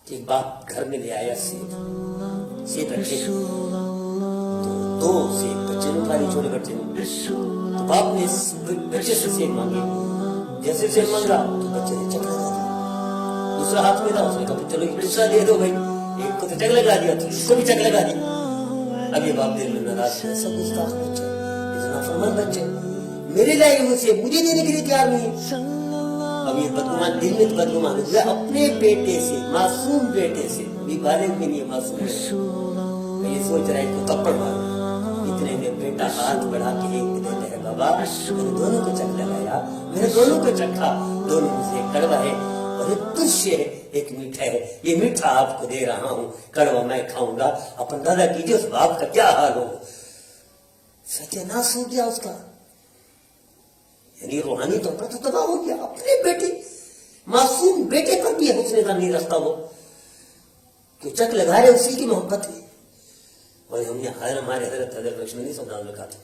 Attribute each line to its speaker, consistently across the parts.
Speaker 1: کہ ایک باپ گھر میں لے آیا سیب رکھے تو دو سیب بچے نے کھا لی، چھوٹے بچے نے. تو باپ نے بچے سے سیب مانگے، جیسے سیب مانگا تو بچے نے چک لگا دیا. دوسرا ہاتھ میں تھا، اس نے کہا چلو دوسرا دے دو بھائی. ایک کو تو چک لگا دیا تو اس کو بھی چک لگا دیا. اب یہ باپ دل میں ناراض ہے، سب گستاخ بچے، اتنا فرمان بچے، میرے لائے وہ سیب مجھے دینے کے لیے تیار نہیں ہے. اب یہ بدگمان دل میں بدگمان ہوا اپنے بیٹے سے، معصوم بیٹے سے، بھی بالغ بھی نہیں ہے معصوم بیٹے. یہ سوچ رہا ہے کہ تھپڑ مارو. اتنے میں بیٹا ہاتھ بڑھا کے ایک دیتا ہے، بابا میں نے دونوں کو چک لگایا، میں نے دونوں کو چکھا، دونوں میں سے ایک کڑوا ہے اور ایک ترش ہے، ایک میٹھا ہے. یہ میٹھا آپ کو دے رہا ہوں، کڑوا میں کھاؤں گا. اپن دادا کیجیے اس باپ کا کیا حال ہوگا. ستیہ ناش ہو گیا اس کا، یعنی روحانی طور پر تو تباہ ہو گیا. اپنے بیٹے، معصوم بیٹے پر بھی حسن ظن نہیں رکھتا وہ، کہ چک لگا رہے اسی کی محبت میں. اور ہم نے ہمارے حضرت لکشمنی صاحب نام لکھا تھا،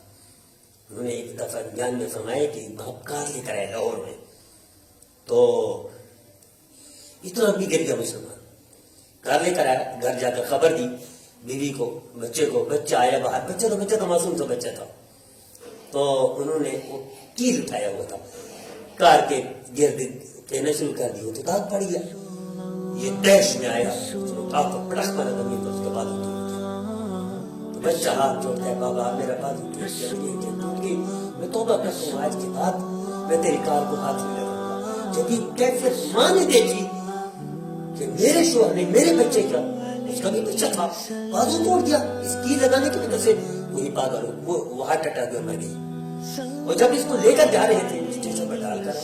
Speaker 1: انہوں نے ایک دفعہ بیان میں فرمایا کہ باپ کار لے کر آئے لاہور میں، تو اتنا بھی گر گیا مسلمان. کار لے کر آیا، گھر جا کر خبر دی بیوی کو، بچے کو. بچہ آیا باہر، بچہ تو معصوم تھا، بچہ تھا. تو انہوں نے وہ کیل اٹھایا ہوا تھا، کار کے گرد کہنا شروع کر دی، وہ تو داغ پڑ گیا. یہ دیش میں آیا، اٹھا تو پڑک مارا زمین پر، اس کے بعد ٹوٹ گیا. تو بچہ ہاتھ جوڑتا ہے، بابا میرا بازو ٹوٹ گئی، میں توبہ کرتا ہوں، آج کے بعد میں تیری کار کو ہاتھ نہیں لگاؤں گا. جب یہ کیفیت ماں نے دیکھی کہ میرے شوہر نے میرے بچے کا، اس کا بھی بچہ تھا، بازو توڑ دیا اس کی لگانے کی وجہ سے، وہی پاگل ہو، وہ ہارٹ اٹیک میں مر گئی. اور جب اس کو لے کر جا رہے تھے اسٹیشن پر ڈال کر،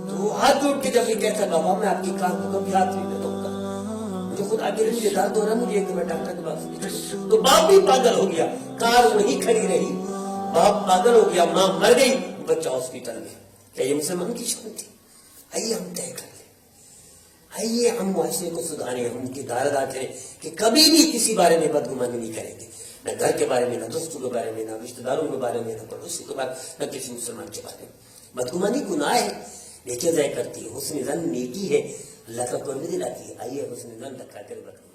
Speaker 1: تو وہ ہاتھ جوڑ کے جب یہ کہتا ہے بابا میں آپ کی کار کو کبھی ہاتھ نہیں لگاؤں گا، مجھے خود آگے مجھے درد ہو رہا ہے، مجھے ایک دفعہ ڈاکٹر کے پاس. تو باپ بھی پاگل ہو گیا، کار وہی کھڑی رہی، باپ پاگل ہو گیا، ماں مر گئی، بچہ ہاسپٹل میں. کیا یہ مسلمان کی شان تھی؟ آئیے ہم طے کر لیں، آئیے ہم معاشرے کو سدھاریں، ہم کی داردار کریں کہ کبھی بھی کسی بارے میں بدگمانی نہیں کریں گے، نہ گھر کے بارے میں، نہ دوستوں کے بارے میں، نہ رشتہ داروں کے بارے میں، نہ پڑوسیوں کے بارے میں، نہ کسی مسلمان کے بارے میں. بدگمانی گناہ ہے، نیکی ضائع کرتی ہے. حسن ظن نیکی ہے، اللہ کا قرب دلاتی ہے. آئیے حسن ظن رکھا کر بدگمانی